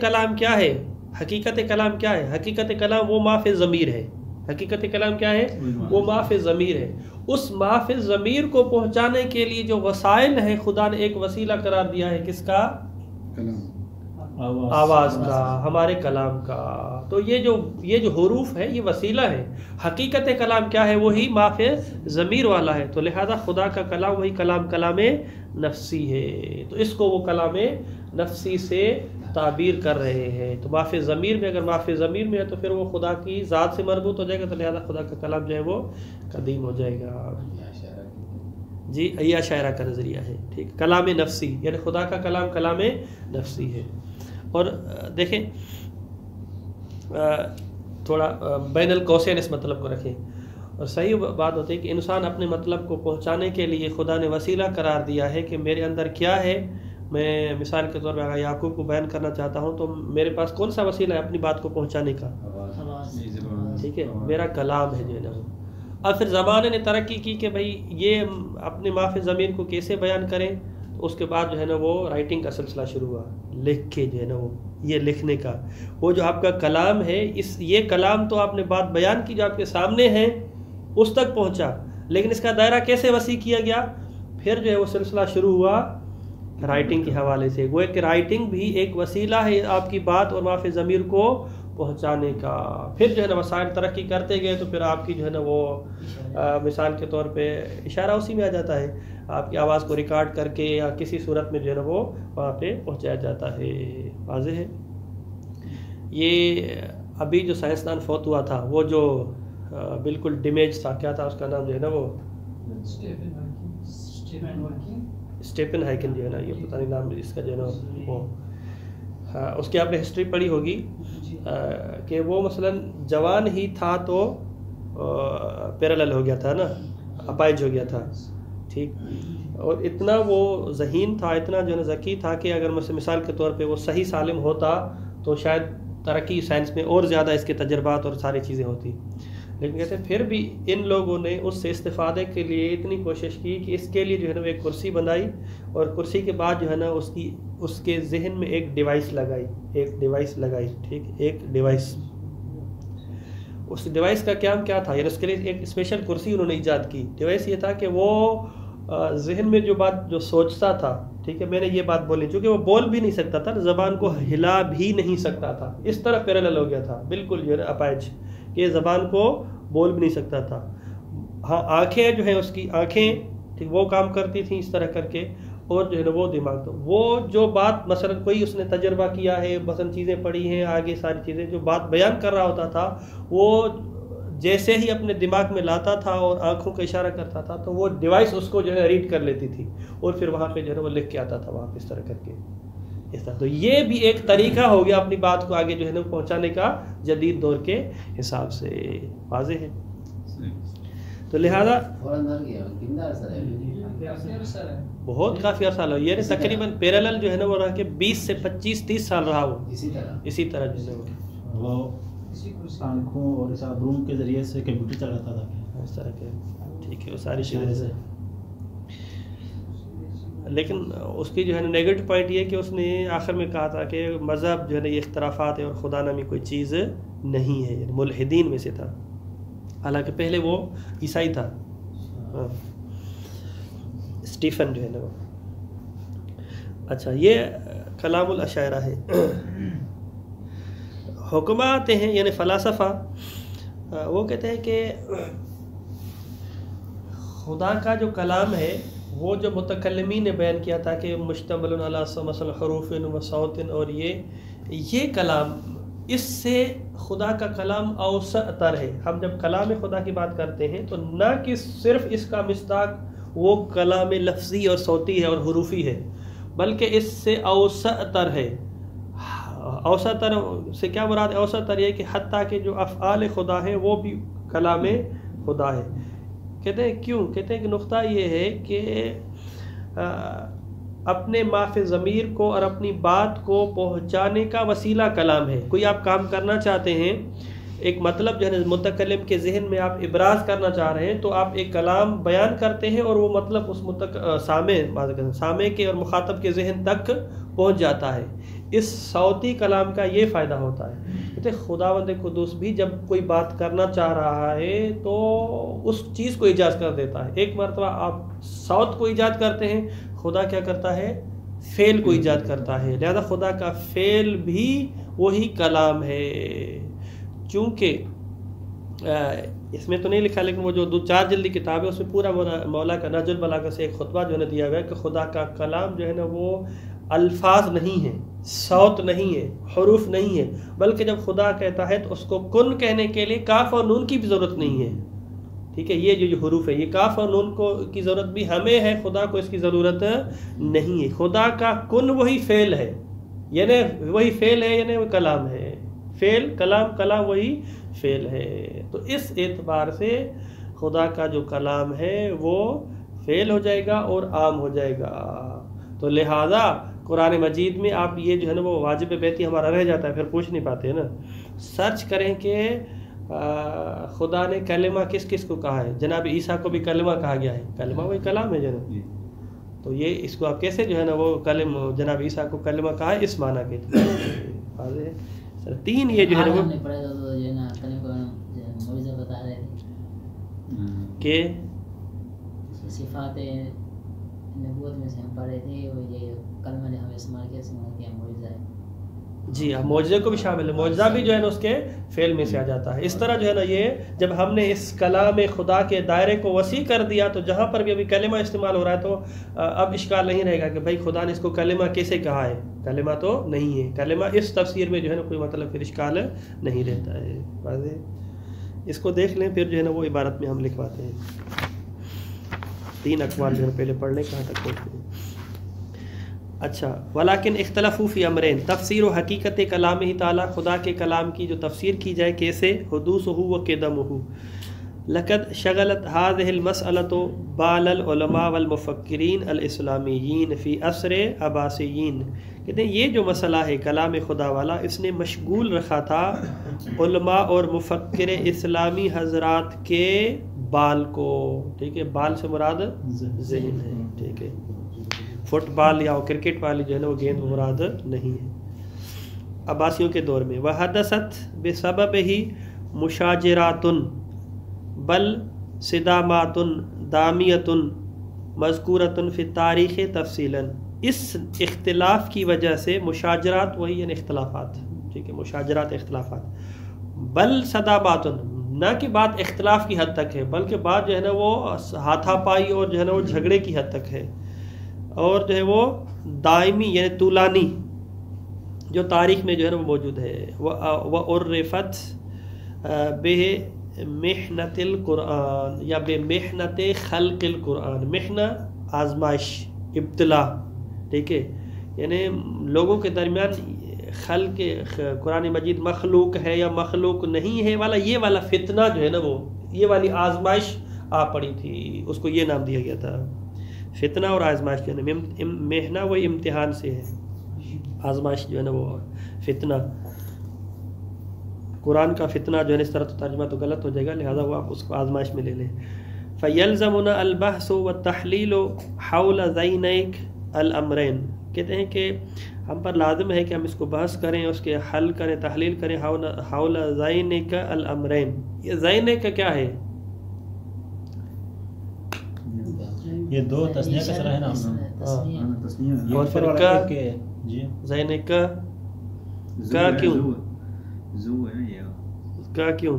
کلام کیا ہے؟ حقیقت کلام کیا ہے؟ حقیقت کلام وہ ما فی ضمیر ہے. حقیقت کلام کیا ہے؟ وہ ما فی ضمیر ہے. اس ما فی ضمیر کو پہنچانے کے لیے جو وسائل ہیں خدا نے ایک وسیلہ قرار دیا ہے. کس کا؟ آواز کا، ہمارے کلام کا. تو یہ جو حروف ہے یہ وسیلہ ہے. حقیقت کلام کیا ہے؟ وہی ما فی ضمیر والا ہے. تو لہذا خدا کا کلام وہی کلام نفسی ہے. تو اس کو وہ کلام نفسی سے تعبیر کر رہے ہیں. تو ما فی ضمیر میں، اگر ما فی ضمیر میں ہے تو پھر وہ خدا کی ذات سے مربوط ہو جائے گا. تو لہذا خدا کا کلام جو ہے وہ قدیم ہو جائے گا. جی ایا شاعرہ کا نظریہ ہے. ٹھیک، کلام نفسی یعنی خدا کا کلام نفسی ہے. اور دیکھیں تھوڑا بین القوسین اس مطلب کو رکھیں. اور صحیح بات ہوتی ہے کہ انسان اپنے مطلب کو پہنچانے کے لیے خدا نے وسیلہ قرار دیا ہے کہ میرے اندر کیا ہے. میں مثال کے طور پہ اگر یعقوب کو بیان کرنا چاہتا ہوں تو میرے پاس کون سا وسیلہ ہے اپنی بات کو پہنچانے کا؟ ٹھیک ہے، میرا کلام ہے جو ہے نا وہ. اب پھر زمانے نے ترقی کی کہ بھائی یہ اپنے ما فی ضمیر کو کیسے بیان کریں. تو اس کے بعد جو ہے نا وہ رائٹنگ کا سلسلہ شروع ہوا، لکھ کے جو ہے نا وہ یہ لکھنے کا. وہ جو آپ کا کلام ہے یہ کلام تو آپ نے بات بیان کی جو آپ کے سامنے ہے اس تک پہنچا، لیکن اس کا دائرہ کیسے وسیع کیا گیا؟ پھر جو ہے وہ سلسلہ شروع ہوا رائٹنگ کے حوالے سے. وہ ایک رائٹنگ بھی ایک وسیلہ ہے آپ کی بات اور ما فی ضمیر کو پہنچانے کا. پھر جو ہے نا وسائل ترقی کرتے گئے تو پھر آپ کی جو ہے نا وہ مثال کے طور پہ اشارہ اسی میں آ جاتا ہے. آپ کی آواز کو ریکارڈ کر کے یا کسی صورت میں جو ہے نا وہ وہاں پہ پہنچایا جاتا ہے. واضح ہے. یہ ابھی جو سائنسدان فوت ہوا تھا وہ جو بالکل ڈیمیج تھا، کیا تھا اس کا نام جو ہے نا وہ اسٹیفن ہاکنگ جو ہے نا، یہ پتہ نہیں نام اس کا جو ہے نا وہ. ہاں، اس کی آپ نے ہسٹری پڑھی ہوگی کہ وہ مثلا جوان ہی تھا تو پیرالل ہو گیا تھا نا، اپائج ہو گیا تھا. ٹھیک، اور اتنا وہ ذہین تھا، اتنا جو ہے نا ذکی تھا کہ اگر مثال کے طور پہ وہ صحیح سالم ہوتا تو شاید ترقی سائنس میں اور زیادہ اس کے تجربات اور ساری چیزیں ہوتی. لیکن کہتے ہیں پھر بھی ان لوگوں نے اس سے استفادے کے لیے اتنی کوشش کی کہ اس کے لیے جو ہے نا ایک کرسی بنائی، اور کرسی کے بعد جو ہے نا اس کے ذہن میں ایک ڈیوائس لگائی. ٹھیک، ایک ڈیوائس. اس ڈیوائس کا کام کیا تھا؟ یعنی اس کے لیے ایک اسپیشل کرسی انہوں نے ایجاد کی. ڈیوائس یہ تھا کہ وہ ذہن میں جو بات جو سوچتا تھا، ٹھیک ہے، میں نے یہ بات بولی، چونکہ وہ بول بھی نہیں سکتا تھا، زبان کو ہلا بھی نہیں سکتا تھا، اس طرح پیرالل ہو گیا تھا بالکل جو ہے اپائج، کہ زبان کو بول بھی نہیں سکتا تھا. ہاں، آنکھیں جو ہیں اس کی آنکھیں ٹھیک وہ کام کرتی تھیں اس طرح کر کے، اور جو ہے نا وہ دماغ تو وہ جو بات مثلا کوئی اس نے تجربہ کیا ہے، مثلا چیزیں پڑھی ہیں آگے ساری چیزیں، جو بات بیان کر رہا ہوتا تھا وہ جیسے ہی اپنے دماغ میں لاتا تھا اور آنکھوں کا اشارہ کرتا تھا تو وہ ڈیوائس اس کو جو ہے ریڈ کر لیتی تھی اور پھر وہاں پہ جو ہے نا وہ لکھ کے آتا تھا وہاں پہ اس طرح کر کے اس طرح. تو یہ بھی ایک طریقہ ہو گیا اپنی بات کو آگے جو ہے نا پہنچانے کا جدید دور کے حساب سے. واضح ہے. تو لہذا بہت کافی عرصہ رہا، یہ تقریباً پیرالل جو ہے نا وہ رہ کے 20 سے 25-30 سال رہا وہ اسی طرح جو ہے وہ آنکھوں اور اس روم کے ذریعے سے کمپیوٹر چلاتا تھا اس طرح کے. ٹھیک ہے، وہ ساری چیزیں سے. لیکن اس کی جو ہے نا نیگیٹو پوائنٹ یہ کہ اس نے آخر میں کہا تھا کہ مذہب جو ہے نا یہ اختلافات ہے اور خدا نامی کوئی چیز نہیں ہے، یعنی ملحدین میں سے تھا، حالانکہ پہلے وہ عیسائی تھا. اسٹیفن جو ہے نا وہ. اچھا، یہ کلام الاشاعرہ ہے. حکمہ آتے ہیں یعنی فلاسفہ، وہ کہتے ہیں کہ خدا کا جو کلام ہے وہ جو متکلمین نے بیان کیا تھا کہ مشتمل علی مثلا حروف و صوت، اور یہ کلام اس سے خدا کا کلام اوسع تر ہے. ہم جب کلام خدا کی بات کرتے ہیں تو نہ کہ صرف اس کا مصداق وہ کلام لفظی اور صوتی ہے اور حروفی ہے، بلکہ اس سے اوسع تر ہے. اوسع تر سے کیا مراد ہے؟ اوسع تر یہ کہ حتیٰ کہ جو افعال خدا ہیں وہ بھی کلام خدا ہے. کہتے ہیں کیوں؟ کہتے ہیں کہ نقطہ یہ ہے کہ اپنے ما فی ضمیر کو اور اپنی بات کو پہنچانے کا وسیلہ کلام ہے. کوئی آپ کام کرنا چاہتے ہیں، ایک مطلب جو ہے متکلم کے ذہن میں آپ ابراز کرنا چاہ رہے ہیں تو آپ ایک کلام بیان کرتے ہیں اور وہ مطلب اس سامع کے اور مخاطب کے ذہن تک پہنچ جاتا ہے. اس صوتی کلام کا یہ فائدہ ہوتا ہے کہ خداوند قدوس بھی جب کوئی بات کرنا چاہ رہا ہے تو اس چیز کو ایجاد کر دیتا ہے. ایک مرتبہ آپ صوت کو ایجاد کرتے ہیں، خدا کیا کرتا ہے؟ فعل کو ایجاد کرتا ہے. لہذا خدا کا فعل بھی وہی کلام ہے. چونکہ اس میں تو نہیں لکھا، لیکن وہ جو 4 جلدی کتاب ہے اس میں پورا مولا کا نہج البلاغہ سے ایک خطبہ جو ہے نا دیا گیا کہ خدا کا کلام جو ہے نا وہ الفاظ نہیں ہے، صوت نہیں ہے، حروف نہیں ہے، بلکہ جب خدا کہتا ہے تو اس کو کن کہنے کے لیے کاف اور نون کی بھی ضرورت نہیں ہے. ٹھیک ہے، یہ جو حروف ہے یہ کاف اور نون کو کی ضرورت بھی ہمیں ہے، خدا کو اس کی ضرورت نہیں ہے. خدا کا کن وہی فعل ہے، یعنی وہی فعل ہے، یعنی وہ کلام ہے. فعل کلام، کلام وہی فعل ہے. تو اس اعتبار سے خدا کا جو کلام ہے وہ فعل ہو جائے گا اور عام ہو جائے گا. تو لہذا قرآن مجید میں آپ یہ جو ہے نا وہ واجب بیتی ہمارا رہ جاتا ہے، پھر پوچھ نہیں پاتے ہیں نا. سرچ کریں کہ خدا نے کلمہ کس کس کو کہا ہے. جناب عیسیٰ کو بھی کلمہ کہا گیا ہے، کلمہ وہی کلام ہے جناب. تو یہ اس کو آپ کیسے جو ہے نا وہ جناب عیسیٰ کو کلمہ کہا ہے اس معنی کے واضح ہے. 3 یہ جو ہے نا وہ بتا رہے تھے کہ صفات نبوت میں سے ہم پڑھ رہے تھے، وہ یہ کلمہ نے ہمیں استعمال کیا معجزہ ہے. جی ہاں، معجزے کو بھی شامل ہے. معجزہ بھی جو ہے نا اس کے فعل میں سے آ جاتا ہے. اس طرح جو ہے نا یہ جب ہم نے اس کلام خدا کے دائرے کو وسیع کر دیا تو جہاں پر بھی ابھی کلمہ استعمال ہو رہا ہے تو اب اشکال نہیں رہے گا کہ بھائی خدا نے اس کو کلمہ کیسے کہا ہے. کلمہ تو نہیں ہے. کلمہ اس تفسیر میں جو ہے نا کوئی مطلب پھر اشکال نہیں رہتا ہے. واضح، اس کو دیکھ لیں پھر جو ہے نا وہ عبارت میں ہم لکھواتے ہیں. 3 اقوال جو ہے پہلے پڑھ لیں کہاں تک پہنچتے ہیں. اچھا، ولیکن اختلافو فی امرین، تفسیر و حقیقت کلام ہی تعالیٰ، خدا کے کلام کی جو تفسیر کی جائے کیسے، حدوثہ و قدمہ. لقد شغلت هذه المسألة بال العلماء والمفکرین الاسلامیین فی عصر عباسیین. کہتے ہیں یہ جو مسئلہ ہے کلام خدا والا، اس نے مشغول رکھا تھا علماء اور مفکر اسلامی حضرات کے بال کو. ٹھیک ہے، بال سے مراد ذہن ہے. ٹھیک ہے، فٹ بال یا کرکٹ والی جو ہے نا وہ گیند مراد نہیں ہے. عباسیوں کے دور میں وحدثت بسبب ہی مشاجرات بل صدامات دامیت مذکورۃ فی تاریخ تفصیلا. اس اختلاف کی وجہ سے مشاجرات وہی یعنی اختلافات. ٹھیک ہے، مشاجرات اختلافات. بل صدامات، نہ کہ بات اختلاف کی حد تک ہے بلکہ بات جو ہے نا وہ ہاتھا پائی اور جو ہے نا وہ جھگڑے کی حد تک ہے، اور جو ہے وہ دائمی یعنی طولانی جو تاریخ میں جو ہے نا وہ موجود ہے. وعرفت بے محنت القرآن یا بے محنت خلق القرآن. محنہ آزمائش، ابتلا. ٹھیک ہے، یعنی لوگوں کے درمیان خلق قرآن مجید مخلوق ہے یا مخلوق نہیں ہے والا یہ والا فتنہ جو ہے نا وہ یہ والی آزمائش آ پڑی تھی. اس کو یہ نام دیا گیا تھا فتنہ اور آزمائش. جو ہے نا محنہ وہ امتحان سے ہے، آزمائش جو ہے نا وہ فتنہ. قرآن کا فتنہ جو ہے اس طرح تو ترجمہ تو غلط ہو جائے گا، لہذا وہ آپ اس کو آزمائش میں لے لیں. فَيَلْزَمُنَا الْبَحْثُ وَالتَّحْلِيلُ حَوْلَ ذَيْنَيْكَ الْأَمْرَيْنِ. کہتے ہیں کہ ہم پر لازم ہے کہ ہم اس کو بحث کریں، اس کے حل کریں، تحلیل کریں. حول ذَيْنَيْكَ الْأَمْرَيْنِ. یہ ذَيْنَيْكَ کیا ہے؟ یہ 2 تسنیہ کا سرا ہے نا. اور پھر کا ذَيْنَيْكَ کا کیوں زو ہے یہ کا کیوں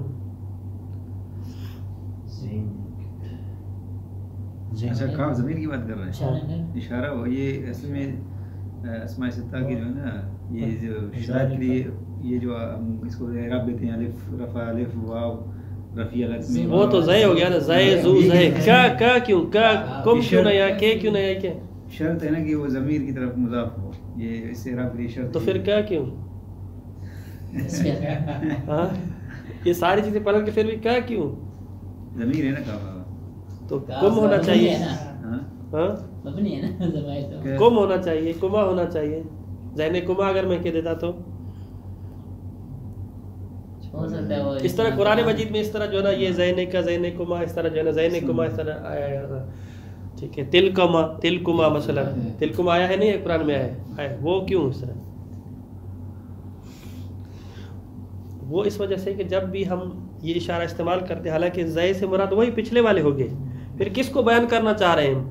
اچھا کاف ضمیر کی بات کر رہے ہیں. اشارہ ہو یہ اصل میں اسماء ستہ کی جو ہے نا یہ جو شاید کے لیے یہ جو ہم اس کو اعراب دیتے ہیں الف رفع الف واو رفیع الف میں وہ تو زے ہو گیا نا. زے زو زے کا کیوں کا کم کیوں نہ یا کہ کیوں نہ یا کہ شرط ہے نا کہ وہ ضمیر کی طرف مضاف ہو. یہ اس سے اعراب کے لیے شرط. تو پھر کا کیوں ہاں یہ ساری چیزیں پلٹ کے پھر بھی کیا کیوں ضمیر ہے نا کہا تو کم ہونا چاہیے. ہاں مبنی ہے نا زمائر تو کم ہونا چاہیے، کما ہونا چاہیے. ذہن کما اگر میں کہہ دیتا تو ہو سکتا ہے وہ اس طرح قرآن مجید میں اس طرح جو ہے نا یہ ذہن کا ذہن کما اس طرح جو ہے نا ذہن کما اس طرح آیا ہے. ٹھیک ہے، تل کما مثلا تل کما آیا ہے نہیں قرآن میں آیا ہے وہ کیوں اس طرح وہ اس وجہ سے کہ جب بھی ہم یہ اشارہ استعمال کرتے ہیں، حالانکہ زے سے مراد وہی پچھلے والے ہو گئے، پھر کس کو بیان کرنا چاہ رہے ہیں؟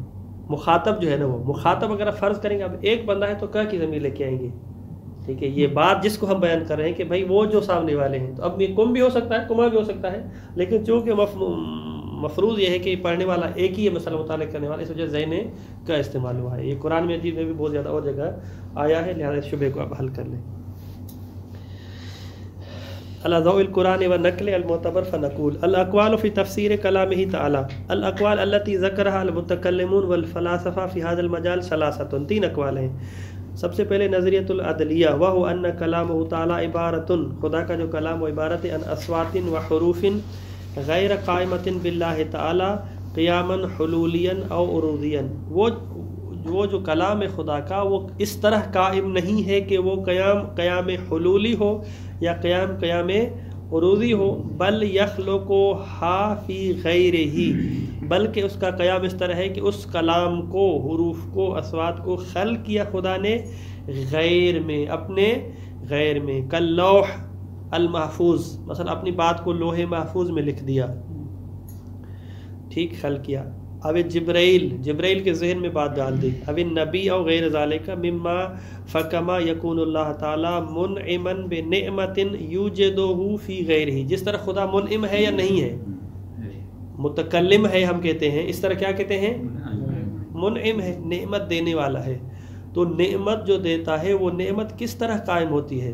مخاطب جو ہے نا، وہ مخاطب اگر آپ فرض کریں گے اب ایک بندہ ہے تو کا کی ضمیر لے کے آئیں گے، ٹھیک ہے، یہ بات جس کو ہم بیان کر رہے ہیں کہ بھائی وہ جو سامنے والے ہیں، تو اب یہ کم بھی ہو سکتا ہے، کما بھی ہو سکتا ہے، لیکن چونکہ مفروض یہ ہے کہ پڑھنے والا ایک ہی ہے، مسئلہ مطالعہ کرنے والا، اس وجہ سے ذہن کا استعمال ہوا ہے۔ یہ قرآن مجید میں بھی بہت زیادہ اور جگہ آیا ہے، لہذا اس شبہ کو آپ حل کر لیں۔ الاضواء القرآن والنقل المعتبر فنقول الاقوال في تفسير كلامه تعالى الاقوال التي ذكرها المتكلمون والفلاسفه في هذا المجال ثلاثه، تین اقوال ہیں۔ سب سے پہلے نظریۃ العدلیہ، وهو ان کلامہ تعالی عبارت، خدا کا جو کلام وہ عبارت ہے، ان اصوات و حروف غیر قائمۃ باللہ تعالی قیاما حلولیا او عروضیا، وہ جو کلام خدا کا وہ اس طرح قائم نہیں ہے کہ وہ قیام حلولی ہو یا قیام عروضی ہو، بل یخلقھا فی غیرہ، بلکہ اس کا قیام اس طرح ہے کہ اس کلام کو، حروف کو، اصوات کو خلق کیا خدا نے غیر میں، اپنے غیر میں، کاللوح المحفوظ، مثلا اپنی بات کو لوح محفوظ میں لکھ دیا، ٹھیک، خلق کیا، اب جبرائیل کے ذہن میں بات ڈال دی، اب نبی او غیر ذالک مما فکما یکون اللہ تعالی منعما بنعمت یوجدہ فی غیرہ، جس طرح خدا منعم ہے یا نہیں ہے، متکلم ہے ہم کہتے ہیں، اس طرح کیا کہتے ہیں؟ منعم ہے، نعمت دینے والا ہے، تو نعمت جو دیتا ہے وہ نعمت کس طرح قائم ہوتی ہے؟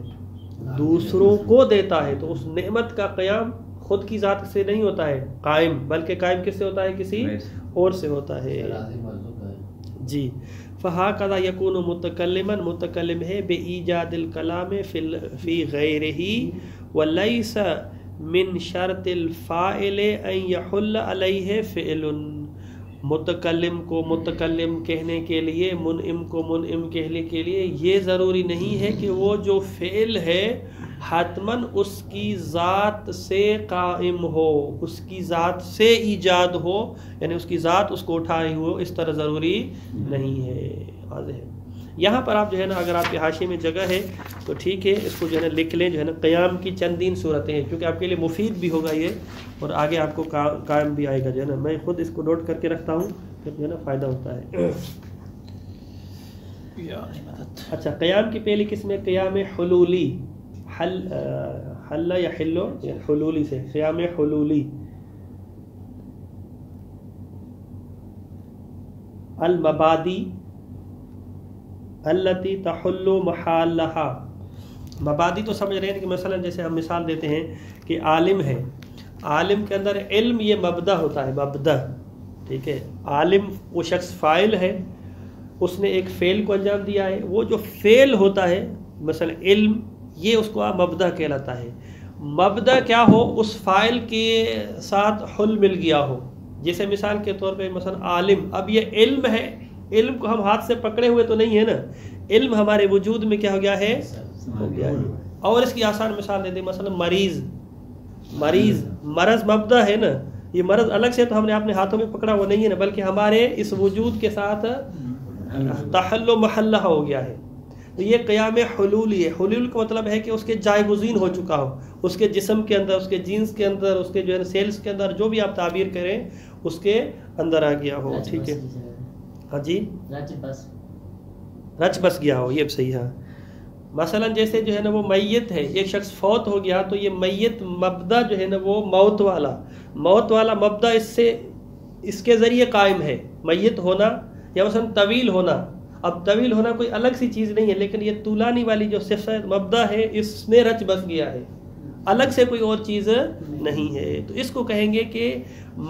دوسروں کو دیتا ہے، تو اس نعمت کا قیام خود کی ذات سے نہیں ہوتا ہے قائم، بلکہ قائم کس سے ہوتا ہے؟ کسی اور سے ہوتا ہے، جی۔ فہکذا یکون متکلما، متکلم ہے بایجاد الکلام فی غیرہ، ولیس من شرط الفاعل ان یحل علیہ فعل، متکلم کو متکلم کہنے کے لیے، منعم کو منعم کہنے کے لیے یہ ضروری نہیں ہے کہ وہ جو فعل ہے حتماً اس کی ذات سے قائم ہو، اس کی ذات سے ایجاد ہو، یعنی اس کی ذات اس کو اٹھائی ہو، اس طرح ضروری نہیں ہے، واضح ہے۔ یہاں پر آپ جو ہے نا، اگر آپ کے حاشیے میں جگہ ہے تو ٹھیک ہے، اس کو جو ہے نا لکھ لیں، جو ہے نا قیام کی چندین صورتیں ہیں، کیونکہ آپ کے لیے مفید بھی ہوگا یہ، اور آگے آپ کو قائم بھی آئے گا، جو ہے نا میں خود اس کو نوٹ کر کے رکھتا ہوں، پھر جو ہے نا فائدہ ہوتا ہے۔ اچھا، قیام کی پہلی قسم ہے قیام حلولی، حل یا حلو یا حلولی سے، قیام حلولی، المبادی التی تحل محلہا، مبادی تو سمجھ رہے ہیں کہ مثلا جیسے ہم مثال دیتے ہیں کہ عالم ہے، عالم کے اندر علم یہ مبدا ہوتا ہے، مبدا، ٹھیک ہے، عالم وہ شخص فاعل ہے، اس نے ایک فعل کو انجام دیا ہے، وہ جو فعل ہوتا ہے مثلا علم، یہ اس کو مبدا کہلاتا ہے۔ مبدا کیا ہو؟ اس فاعل کے ساتھ حل مل گیا ہو، جیسے مثال کے طور پہ مثلا عالم، اب یہ علم ہے، علم کو ہم ہاتھ سے پکڑے ہوئے تو نہیں ہے نا، علم ہمارے وجود میں کیا ہو گیا ہے؟ ہو گیا ہے۔ اور اس کی آسان مثال دے دیں، مثلا مرض مبدا ہے نا، یہ مرض الگ سے تو ہم نے اپنے ہاتھوں میں پکڑا وہ نہیں ہے نا، بلکہ ہمارے اس وجود کے ساتھ تحل و محلہ ہو گیا ہے، تو یہ قیام حلولی ہے۔ حلول کا مطلب ہے کہ اس کے جائے گزین ہو چکا ہو، اس کے جسم کے اندر، اس کے جینس کے اندر، اس کے جو ہے سیلز کے اندر، جو بھی آپ تعبیر کریں اس کے اندر آ گیا ہو، ٹھیک ہے، ہاں جی، رچ بس گیا ہو، یہ صحیح ہے۔ مثلا جیسے جو ہے نا وہ میت ہے، ایک شخص فوت ہو گیا تو یہ میت مبدا جو ہے نا وہ موت والا مبدا اس کے ذریعے قائم ہے، میت ہونا یا مثلا طویل ہونا۔ اب طویل ہونا کوئی الگ سی چیز نہیں ہے، لیکن یہ طولانی والی جو صفت مبدا ہے اس میں رچ بس گیا ہے، الگ سے کوئی اور چیز نہیں ہے، تو اس کو کہیں گے کہ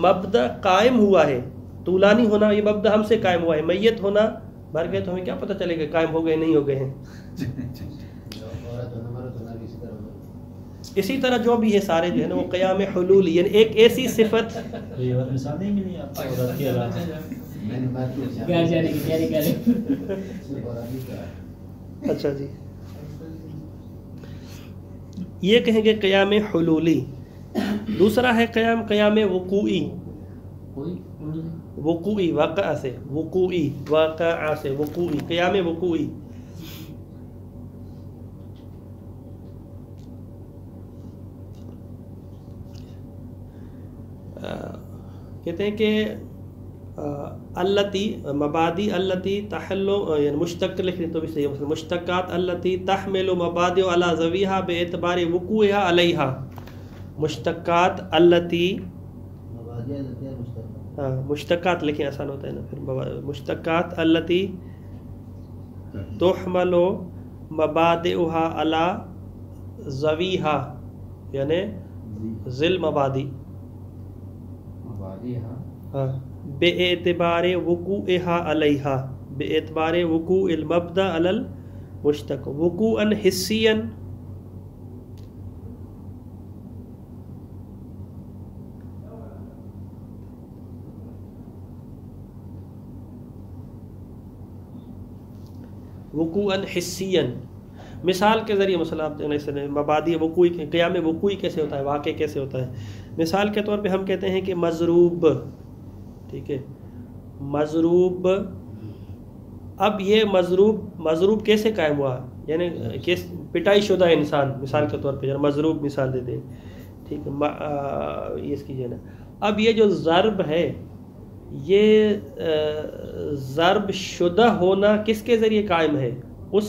مبدا قائم ہوا ہے۔ طولانی ہونا یہ مبدا ہم سے قائم ہوا ہے، میت ہونا مر گئے تو ہمیں کیا پتہ چلے گا قائم ہو گئے نہیں ہو گئے ہیں۔ اسی طرح جو بھی ہے سارے جو ہے نا وہ قیام حلول، یعنی ایک ایسی صفت، مثال نہیں ملی آپ کو؟ اچھا جی، یہ کہیں گے قیام حلولی۔ دوسرا ہے قیام وقوعی، واقع سے، وقوعی، قیام وقوعی۔ کہتے ہیں کہ التی مبادی التی تحلو یعنی مشتق لکھیں تو بھی صحیح ہے، مشتقات التی تحمل مبادی علی ذویہا باعتبار وقوعها علیہا، مشتقات التی مشتقات لکھیں آسان ہوتا ہے نا پھر، مشتقات التی تحمل مبادئها علی ذویہا یعنی ذل مبادی بے اعتبار وقوعها علیہا، بے اعتبار وقوع المبدا علی المشتق وقوعا حسیا وقوعا حسیا، مثال کے ذریعے مثلا آپ مبادی وقوعی قیام وقوعی کیسے ہوتا ہے، واقع کیسے ہوتا ہے. مثال کے طور پہ ہم کہتے ہیں کہ مضروب، ٹھیک ہے، مضروب. اب یہ مضروب کیسے قائم ہوا، یعنی پٹائی شدہ انسان مثال کے طور پہ مضروب مثال دیتے ہیں، ٹھیک ہے. یہ اس کیجیے نا. اب یہ جو ضرب ہے یہ ضرب شدہ ہونا کس کے ذریعے قائم ہے، اس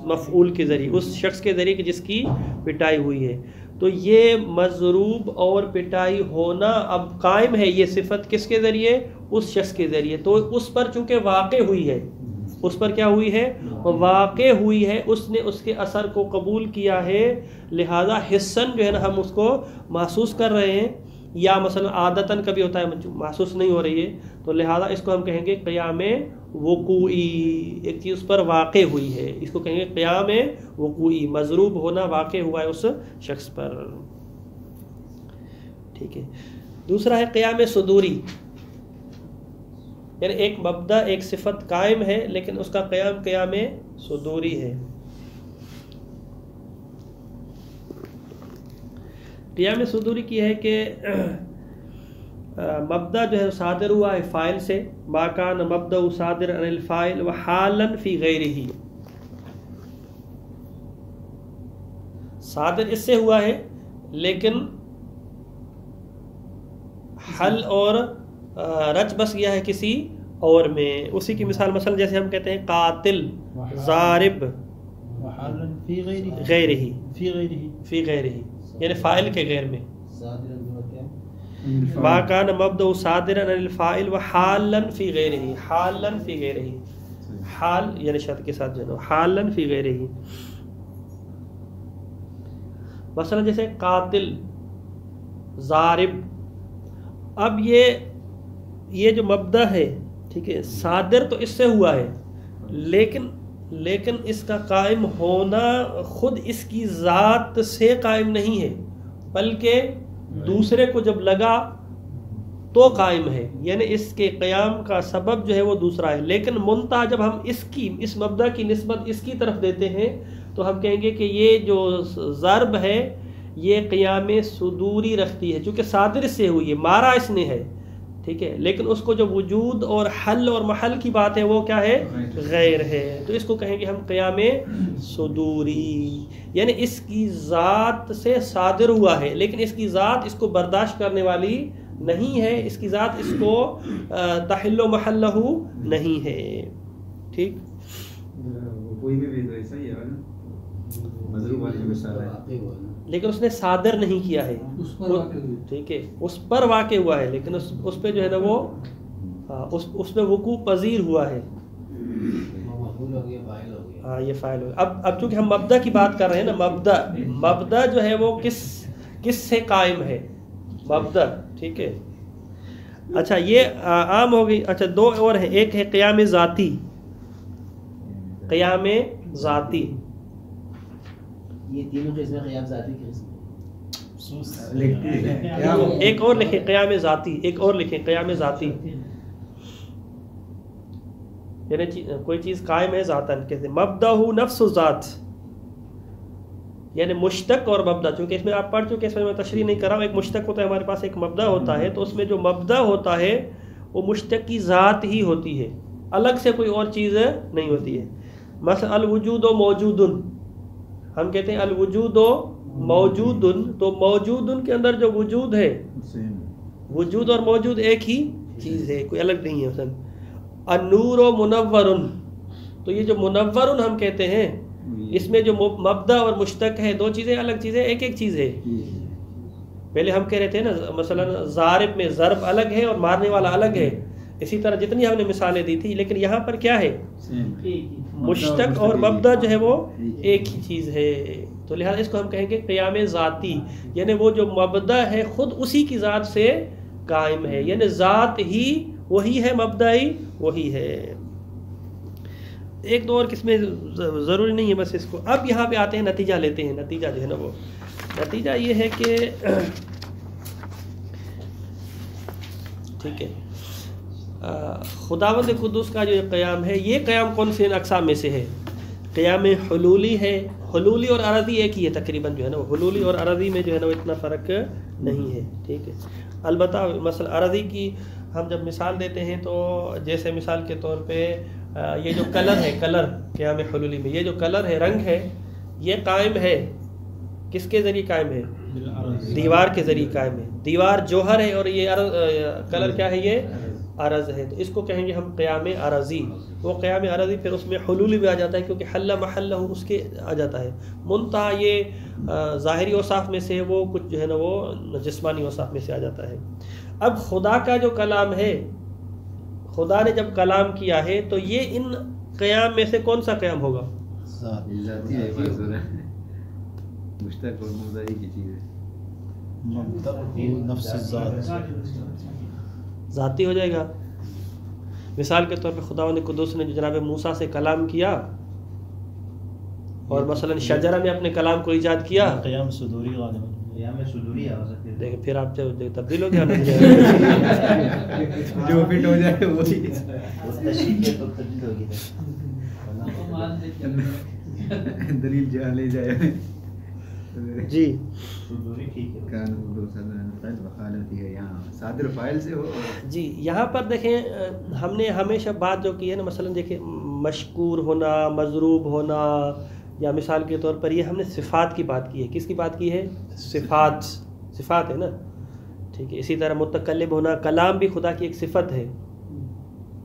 مفعول کے ذریعے، اس شخص کے ذریعے کہ جس کی پٹائی ہوئی ہے. تو یہ مضروب اور پٹائی ہونا اب قائم ہے، یہ صفت کس کے ذریعے، اس شخص کے ذریعے. تو اس پر چونکہ واقع ہوئی ہے، اس پر کیا ہوئی ہے، واقع ہوئی ہے، اس نے اس کے اثر کو قبول کیا ہے، لہذا حسن جو ہے نا ہم اس کو محسوس کر رہے ہیں، یا مثلا عادتاً کبھی ہوتا ہے محسوس نہیں ہو رہی ہے، تو لہذا اس کو ہم کہیں گے قیام وقوعی، ایک چیز پر واقع ہوئی ہے، اس کو کہیں گے قیام وقوعی، مضروب ہونا واقع ہوا ہے اس شخص پر. ٹھیک ہے. دوسرا ہے قیام صدوری، یعنی ایک مبدا ایک صفت قائم ہے لیکن اس کا قیام صدوری ہے. قیام صدوری کی ہے کہ مبدا جو ہے صادر ہوا ہے فاعل سے، ما کان مبدا صادر عن الفاعل وحالا فی غیرہ، صادر اس سے ہوا ہے لیکن حل اور رچ بس گیا ہے کسی اور میں. اسی کی مثال مثلا جیسے ہم کہتے ہیں قاتل، ضارب، غیرہ، فی غیرہ یعنی فاعل کے غیر میں. ما کان مبدا صادرا عن الفاعل وحالا فی غیرہ، حالا فی غیرہ، حال یعنی شرط کے ساتھ جو ہے حالا فی غیرہ. مثلا جیسے قاتل، ضارب. اب یہ جو مبدا ہے، ٹھیک ہے، صادر تو اس سے ہوا ہے لیکن اس کا قائم ہونا خود اس کی ذات سے قائم نہیں ہے، بلکہ دوسرے کو جب لگا تو قائم ہے، یعنی اس کے قیام کا سبب جو ہے وہ دوسرا ہے. لیکن منتہا جب ہم اس مبدا کی نسبت اس کی طرف دیتے ہیں تو ہم کہیں گے کہ یہ جو ضرب ہے یہ قیام صدوری رکھتی ہے، چونکہ صادر سے ہوئی ہے، مارا اس نے ہے، ٹھیک ہے، لیکن اس کو جو وجود اور حل اور محل کی بات ہے وہ کیا ہے، غیر ہے. تو اس کو کہیں گے ہم قیام صدوری، یعنی اس کی ذات سے صادر ہوا ہے لیکن اس کی ذات اس کو برداشت کرنے والی نہیں ہے، اس کی ذات اس کو تحل و محلہ نہیں ہے. ٹھیک. کوئی بھی تو ایسا ہی ہے نا، مضروب والی مثال ہے، لیکن اس نے صادر نہیں کیا ہے، ٹھیک ہے، اس پر واقع ہوا ہے لیکن اس پہ جو ہے نا وہ اس میں وقوع پذیر ہوا ہے. ہاں یہ فاعل ہو گیا. اب چونکہ ہم مبدا کی بات کر رہے ہیں نا، مبدا جو ہے وہ کس سے قائم ہے، مبدا. ٹھیک ہے. اچھا یہ عام ہو گئی. اچھا دو اور ہیں، ایک ہے قیام ذاتی. قیام ذاتی یہ تینوں قسمیں قیام ذاتی کی قسم. ایک اور لکھیں قیام ذاتی، ایک اور لکھیں قیام ذاتی، یعنی کوئی چیز قائم ہے ذاتاً. کہتے ہیں مبدہ نفس ذات، یعنی مشتق اور مبدا. چونکہ اس میں آپ پڑھ چکے، اس میں تشریح نہیں کر رہا ہوں. ایک مشتق ہوتا ہے ہمارے پاس، ایک مبدا ہوتا ہے. تو اس میں جو مبدا ہوتا ہے وہ مشتق کی ذات ہی ہوتی ہے، الگ سے کوئی اور چیز نہیں ہوتی ہے. مثلا الوجود و موجود، ہم کہتے ہیں الوجود و موجود، تو موجود کے اندر جو وجود ہے وجود اور موجود ایک ہی چیز ہے، کوئی الگ نہیں ہے. مثلا النور و منورن، تو یہ جو منورن ہم کہتے ہیں اس میں جو مبدا اور مشتق ہے دو چیزیں الگ چیزیں، ایک ایک چیز ہے. پہلے ہم کہہ رہے تھے نا مثلا ضارب میں ضرب الگ ہے اور مارنے والا الگ ہے، اسی طرح جتنی ہم نے مثالیں دی تھی، لیکن یہاں پر کیا ہے مشتق اور مبدا جو ہے وہ ایک ہی چیز ہے. تو لہٰذا اس کو ہم کہیں گے قیام ذاتی، یعنی وہ جو مبدا ہے خود اسی کی ذات سے قائم ہے، یعنی ذات ہی وہی ہے، مبدائی وہی ہے. ایک دو اور قسمیں ضروری نہیں ہے بس اس کو. اب یہاں پہ آتے ہیں نتیجہ لیتے ہیں. نتیجہ جو ہے نا وہ نتیجہ یہ ہے کہ ٹھیک ہے خداوند قدوس کا جو قیام ہے، یہ قیام کون سے اقسام میں سے ہے؟ قیام حلولی ہے. حلولی اور عرضی ایک ہی ہے تقریباً جو ہے نا، حلولی اور عرضی میں جو ہے نا وہ اتنا فرق نہیں ہے. ٹھیک ہے، البتہ مثلا عرضی کی ہم جب مثال دیتے ہیں تو جیسے مثال کے طور پہ یہ جو کلر ہے، کلر قیام حلولی میں یہ جو کلر ہے، رنگ ہے، یہ قائم ہے کس کے ذریعے قائم ہے؟ دیوار کے ذریعے قائم ہے. دیوار جوہر ہے اور یہ کلر کیا ہے؟ یہ عرض ہے. تو اس کو کہیں گے ہم قیام عرضی. وہ قیام عرضی پھر اس میں حلولی بھی آ جاتا ہے کیونکہ حل محلہ اس کے آ جاتا ہے. منتہا یہ ظاہری اوصاف میں سے وہ کچھ جو ہے نا وہ جسمانی اوصاف میں سے آ جاتا ہے. اب خدا کا جو کلام ہے، خدا نے جب کلام کیا ہے تو یہ ان قیام میں سے کون سا قیام ہوگا؟ ذاتی ہے، مشتق اور مبدائی کی چیز ہے، نفس ذات ذاتی ہو جائے گا. مثال کے طور پہ خداوند قدوس نے جو جناب موسیٰ سے کلام کیا اور مثلا شجرہ میں اپنے کلام کو ایجاد کیا، قیام صدوری غالباً دیکھیں پھر آپ جو تبدیل ہو گیا جو فٹ ہو جائے وہ دلیل جہاں لے جائے. جی صادر فاعل سے ہو. جی یہاں پر دیکھیں ہم نے ہمیشہ بات جو کی ہے نا، مثلا دیکھیں مشکور ہونا، مضروب ہونا، یا مثال کے طور پر یہ ہم نے صفات کی بات کی ہے. کس کی بات کی ہے؟ صفات. صفات ہے نا. ٹھیک ہے، اسی طرح متکلم ہونا، کلام بھی خدا کی ایک صفت ہے.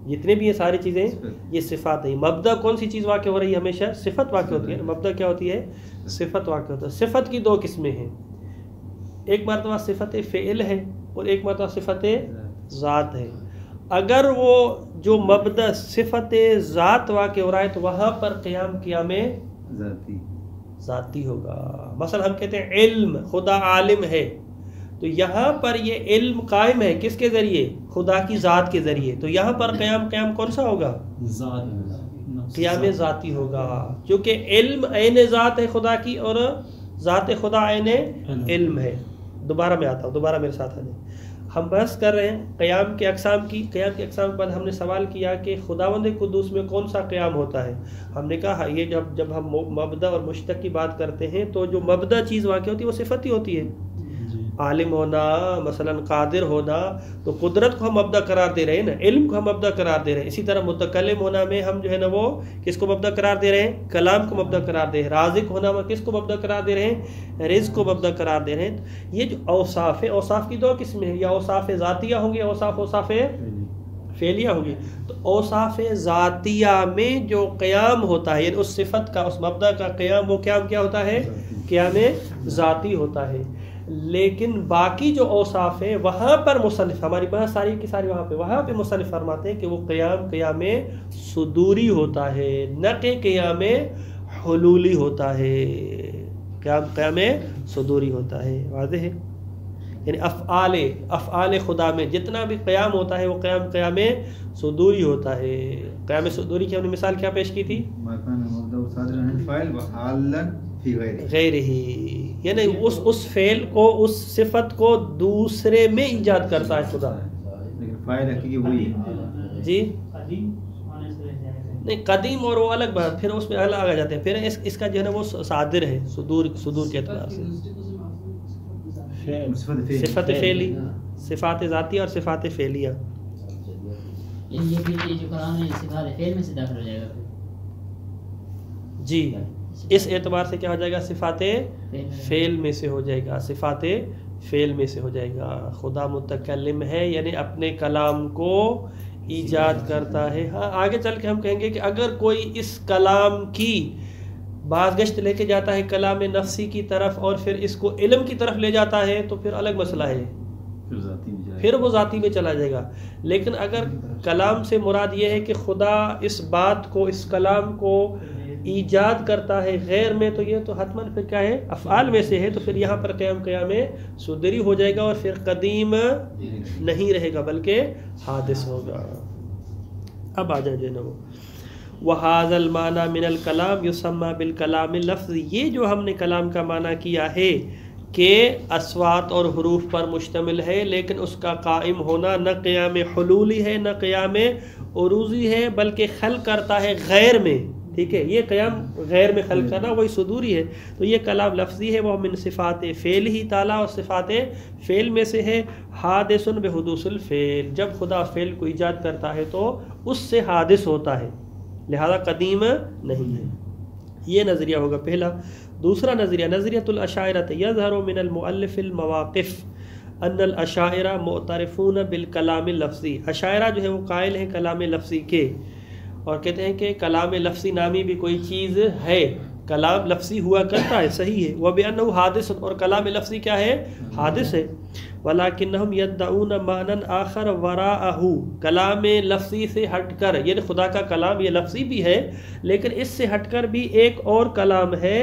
جتنے بھی یہ ساری چیزیں یہ صفات ہیں. مبدا کون سی چیز واقع ہو رہی ہے؟ ہمیشہ صفت واقع ہوتی ہے. مبدا کیا ہوتی ہے؟ صفت واقع ہوتا ہے. صفت کی دو قسمیں ہیں، ایک مرتبہ صفت فعل ہے اور ایک مرتبہ صفت ذات ہے. اگر وہ جو مبدا صفت ذات واقع ہو رہا ہے تو وہاں پر قیام ذاتی ہوگا. مثلا ہم کہتے ہیں علم، خدا عالم ہے، تو یہاں پر یہ علم قائم ہے کس کے ذریعے؟ خدا کی ذات کے ذریعے. تو یہاں پر قیام کون سا ہوگا؟ قیام ذاتی ہوگا، کیونکہ علم عین ذات ہے خدا کی اور ذات خدا عین علم ہے. دوبارہ میں آتا ہوں، دوبارہ میرے ساتھ آ جائیں. ہم بحث کر رہے ہیں قیام کے اقسام کی. قیام کے اقسام کے بعد ہم نے سوال کیا کہ خداوند قدوس میں کون سا قیام ہوتا ہے. ہم نے کہا یہ جب ہم مبدا اور مشتق کی بات کرتے ہیں تو جو مبدا چیز واقع ہوتی ہے وہ صفت ہی ہوتی ہے. عالم ہونا، مثلا قادر ہونا، تو قدرت کو ہم مبدا قرار دے رہے ہیں نا، علم کو ہم مبدا قرار دے رہے ہیں. اسی طرح متکلم ہونا میں ہم جو ہے نا وہ کس کو مبدا قرار دے رہے ہیں؟ کلام کو مبدا قرار دے رہے ہیں. رازق ہونا میں کس کو مبدا قرار دے رہے ہیں؟ رزق کو مبدا قرار دے رہے ہیں. یہ جو اوصاف ہے، اوصاف کی دو قسمیں ہیں، یا اوصاف ذاتیہ ہوں گے، اوصاف فعلیہ ہوں گی. تو اوصاف ذاتیہ میں جو قیام ہوتا ہے، یعنی اس صفت کا، اس مبدا کا قیام، وہ قیام کیا ہوتا ہے؟ قیام ذاتی ہوتا ہے. لیکن باقی جو اوصاف ہیں وہاں پر مصنف، ہماری بات ساری کی ساری وہاں پہ مصنف فرماتے ہیں کہ وہ قیام صدوری ہوتا ہے، نہ کہ قیام حلولی ہوتا ہے. قیام صدوری ہوتا ہے. واضح ہے؟ یعنی افعال خدا میں جتنا بھی قیام ہوتا ہے وہ قیام صدوری ہوتا ہے. قیام صدوری کی ہم نے مثال کیا پیش کی تھی؟ غیر ہی، یعنی اس فعل کو، اس صفت کو دوسرے میں ایجاد کرتا ہے خدا. لیکن فاعل حقیقی وہی ہے. جی نہیں، قدیم اور وہ الگ بات، پھر اس میں الگ آ جاتے ہیں. پھر اس کا جو ہے نا وہ صادر ہے صدور کے اعتبار سے. صفت فعلی، صفات ذاتی اور صفات فعلیہ. یہ جو کلام ہے صفات فعل میں سے داخل ہو جائے گا. جی اس اعتبار سے کیا ہو جائے گا؟ صفات فعل میں سے ہو جائے گا. صفات فعل میں سے ہو جائے گا. خدا متکلم ہے یعنی اپنے کلام کو ایجاد کرتا ہے. ہاں آگے چل کے ہم کہیں گے کہ اگر کوئی اس کلام کی بازگشت لے کے جاتا ہے کلام نفسی کی طرف اور پھر اس کو علم کی طرف لے جاتا ہے تو پھر الگ مسئلہ ہے, پھر وہ ذاتی میں چلا جائے گا. لیکن اگر کلام سے مراد یہ ہے کہ خدا اس بات کو, اس کلام کو ایجاد کرتا ہے غیر میں, تو یہ تو حتماً پھر کیا ہے, افعال میں سے ہے. تو پھر یہاں پر قیام صدری ہو جائے گا اور پھر قدیم نہیں رہے گا بلکہ حادث ہوگا. اب آ جائے جناب وَهَذَا الْمَعْنَى مِنَ الْكَلَامِ يُسَمَّى بِالْكَلَامِ اللَّفْظِ. یہ جو ہم نے کلام کا معنی کیا ہے کہ اصوات اور حروف پر مشتمل ہے, لیکن اس کا قائم ہونا نہ قیام حلولی ہے نہ قیام عروضی ہے بلکہ خلق کرتا ہے غیر میں. ٹھیک ہے, یہ قیام غیر میں خلق کرنا وہی صدوری ہے. تو یہ کلام لفظی ہے, وہ من صفات فعل ہی تعالیٰ, اور صفات فعل میں سے ہے. حادث بحدوث الفعل, جب خدا فعل کو ایجاد کرتا ہے تو اس سے حادث ہوتا ہے, لہذا قدیم نہیں ہے. یہ نظریہ ہوگا پہلا. دوسرا نظریہ نظریۃ الاشاعرہ یظہر من المؤلف المواقف ان الاشاعرہ معترفون بالکلام اللفظی. اشاعرہ جو ہے وہ قائل ہیں کلام لفظی کے, اور کہتے ہیں کہ کلام لفظی نامی بھی کوئی چیز ہے, کلام لفظی ہوا کرتا ہے, صحیح ہے. وَبِأَنَّهُ حادث, اور کلام لفظی کیا ہے, حادث ہے. وَلَكِنَّهُمْ يَدَّعُونَ مَعْنًا آخَرَ وَرَاءَهُ, کلام لفظی سے ہٹ کر, یعنی خدا کا کلام یہ لفظی بھی ہے لیکن اس سے ہٹ کر بھی ایک اور کلام ہے,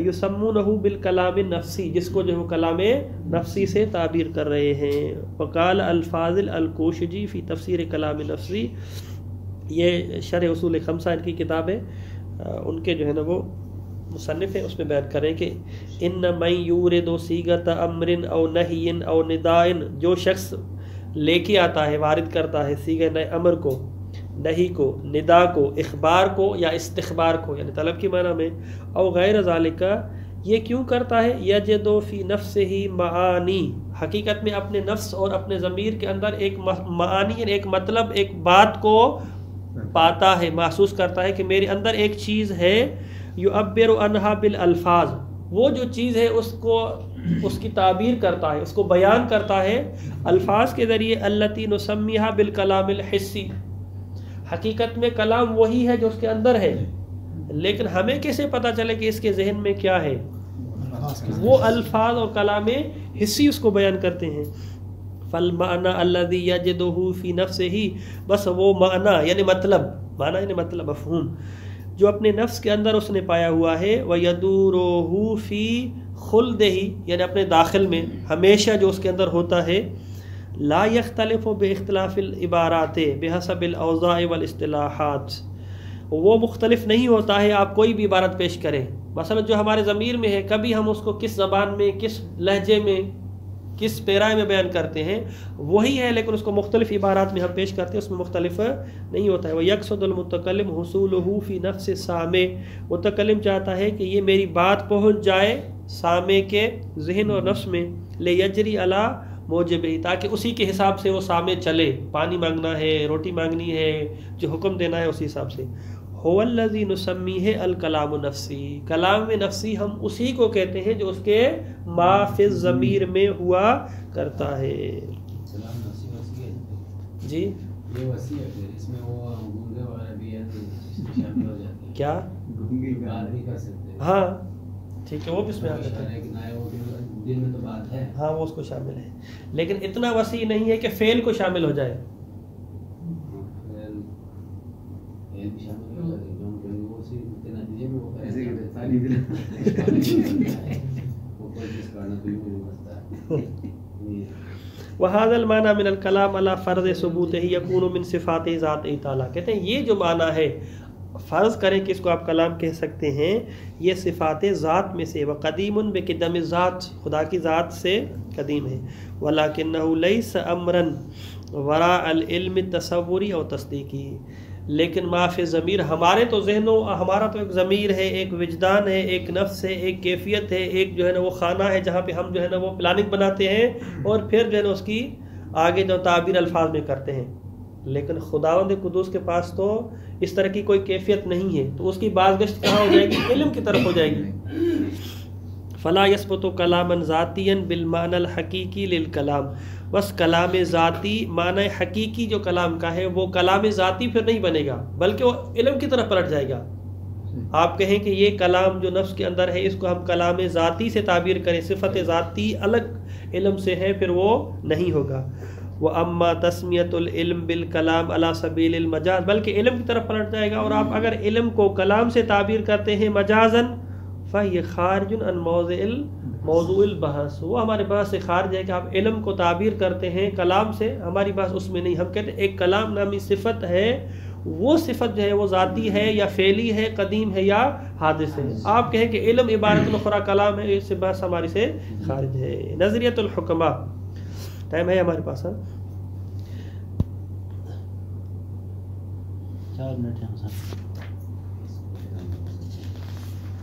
یسمونہ بالکلام النفسی, جس کو جو ہے کلام نفسی سے تعبیر کر رہے ہیں. وقال الفاضل الکوشجی فی تفسیر کلام نفسی, یہ شرح اصول خمسہ ان کی کتاب ہے, ان کے جو ہے نا وہ مصنف ہیں, اس میں بیان کریں کہ ان من یورد صیغۃ امر او نہی او نداء, جو شخص لے کے آتا ہے, وارد کرتا ہے صیغہ امر کو, نہی کو, ندا کو, اخبار کو یا استخبار کو, یعنی طلب کی معنی میں, او غیر ذالک, یہ کیوں کرتا ہے, یجد فی نفسہ معانی, حقیقت میں اپنے نفس اور اپنے ضمیر کے اندر ایک معانی, ایک مطلب, ایک بات کو پاتا ہے, محسوس کرتا ہے کہ میرے اندر ایک چیز ہے, یعبر عنہا بالالفاظ, وہ جو چیز ہے اس کو, اس کی تعبیر کرتا ہے, اس کو بیان کرتا ہے الفاظ کے ذریعے. التی نسمیہا بالکلام الحسی, حقیقت میں کلام وہی ہے جو اس کے اندر ہے, لیکن ہمیں کیسے پتہ چلے کہ اس کے ذہن میں کیا ہے, وہ الفاظ اور کلام حسی اس کو بیان کرتے ہیں. فالمعنی الذی یجدہ فی نفسہ, بس وہ معنی یعنی مطلب, معنی یعنی مطلب, مفہوم جو اپنے نفس کے اندر اس نے پایا ہوا ہے, وَيَدُورُهُ فِي خُلْدِهِ, یعنی اپنے داخل میں ہمیشہ جو اس کے اندر ہوتا ہے, لا يختلف باختلاف العبارات بحسب الاوضاع والاصطلاحات, وہ مختلف نہیں ہوتا ہے. آپ کوئی بھی عبارت پیش کریں, مثلا جو ہمارے ضمیر میں ہے, کبھی ہم اس کو کس زبان میں, کس لہجے میں, کس پیرائے میں بیان کرتے ہیں وہی ہے, لیکن اس کو مختلف عبارات میں ہم پیش کرتے ہیں, اس میں مختلف نہیں ہوتا ہے. وَيَقْصُدُ الْمُتَكَلِّمُ حُصُولُهُ فِي نَفْسِ السَّامِعِ, متکلم چاہتا ہے کہ یہ میری بات پہنچ جائے سامع کے ذہن اور نفس میں, لِيَجْرِي عَلَى مُوجِبِهِ, تاکہ اسی کے حساب سے وہ سامع چلے, پانی مانگنا ہے, روٹی مانگنی ہے, جو حکم دینا ہے اسی حساب سے. هو الذی نسمیہ الکلام نفسی, کلام نفسی ہم اسی کو کہتے ہیں جو اس کے ما فی الضمیر میں ہوا کرتا ہے. جی یہ وسیع ہے, اس میں وہ گونگے وغیرہ بھی شامل ہو جاتے ہیں, کیا بات بھی کر سکتے ہیں, ہاں ٹھیک ہے, وہ بھی اس میں آ جاتا ہے, دل میں تو بات ہے, ہاں وہ اس کو شامل ہے, لیکن اتنا وسیع نہیں ہے کہ فعل کو شامل ہو جائے. وَهَذَا الْمَعْنَى مِنَ الْكَلَامِ عَلَى فَرْضِ ثُبُوتِهِ يَكُونُ مِنْ صِفَاتِ ذَاتِهِ تعالیٰ, کہتے ہیں یہ جو معنی ہے, فرض کریں کہ اس کو آپ کلام کہہ سکتے ہیں, یہ صفات ذات میں سے, وَقَدِيمٌ بِقِدَمِ الذات, خدا کی ذات سے قدیم ہے. وَلَكِنَّهُ لَيْسَ أَمْرًا وَرَاءَ الْعِلْمِ التَّصَوُّرِ أَوْ تَصْدِيقِ, لیکن معافِ ضمیر, ہمارے تو ذہنوں, ہمارا تو ایک ضمیر ہے, ایک وجدان ہے, ایک نفس ہے, ایک کیفیت ہے, ایک جو ہے نا وہ خانہ ہے جہاں پہ ہم جو ہے نا وہ پلاننگ بناتے ہیں اور پھر جو ہے نا اس کی آگے جو تعبیر الفاظ میں کرتے ہیں. لیکن خداوند قدوس کے پاس تو اس طرح کی کوئی کیفیت نہیں ہے, تو اس کی بازگشت کہاں ہو جائے گی, علم کی طرف ہو جائے گی. فلا یثبت کلاما ذاتیا بالمعنی الحقیقی للکلام، بس کلام ذاتی معنی حقیقی جو کلام کا ہے وہ کلام ذاتی پھر نہیں بنے گا، بلکہ وہ علم کی طرف پلٹ جائے گا۔ آپ کہیں کہ یہ کلام جو نفس کے اندر ہے اس کو ہم کلام ذاتی سے تعبیر کریں، صفت ذاتی الگ علم سے ہے، پھر وہ نہیں ہوگا۔ وَأَمَّا تَسْمِيَةُ الْعِلْمِ بِالْكَلَامِ عَلَى سَبِيلِ الْمَجَازِ، بلکہ علم کی طرف پلٹ جائے گا، اور آپ اگر علم کو کلام سے تعبیر کرتے ہیں مجازاً فَهِيَ خَارِجٌ عَنْ موضوع البحث، وہ ہمارے بحث سے خارج ہے کہ آپ علم کو تعبیر کرتے ہیں کلام سے، ہماری بحث اس میں نہیں۔ ہم کہتے ہیں ایک کلام نامی صفت ہے، وہ صفت جو ہے وہ ذاتی ہے یا فعلی ہے، قدیم ہے یا حادث ہے۔ آپ کہیں کہ علم عبارت الاخری کلام ہے، اس سے بحث ہماری سے خارج ہے۔ نظریۃ الحکماء، ٹائم ہے ہمارے پاس؟ 4 منٹ ہیں سر۔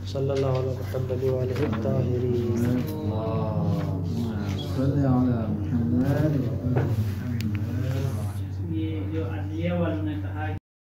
صلی اللہ علیہ محمد وآلہ الطاہرین۔ صلی علی محمد۔ یہ جو عدلیہ والوں نے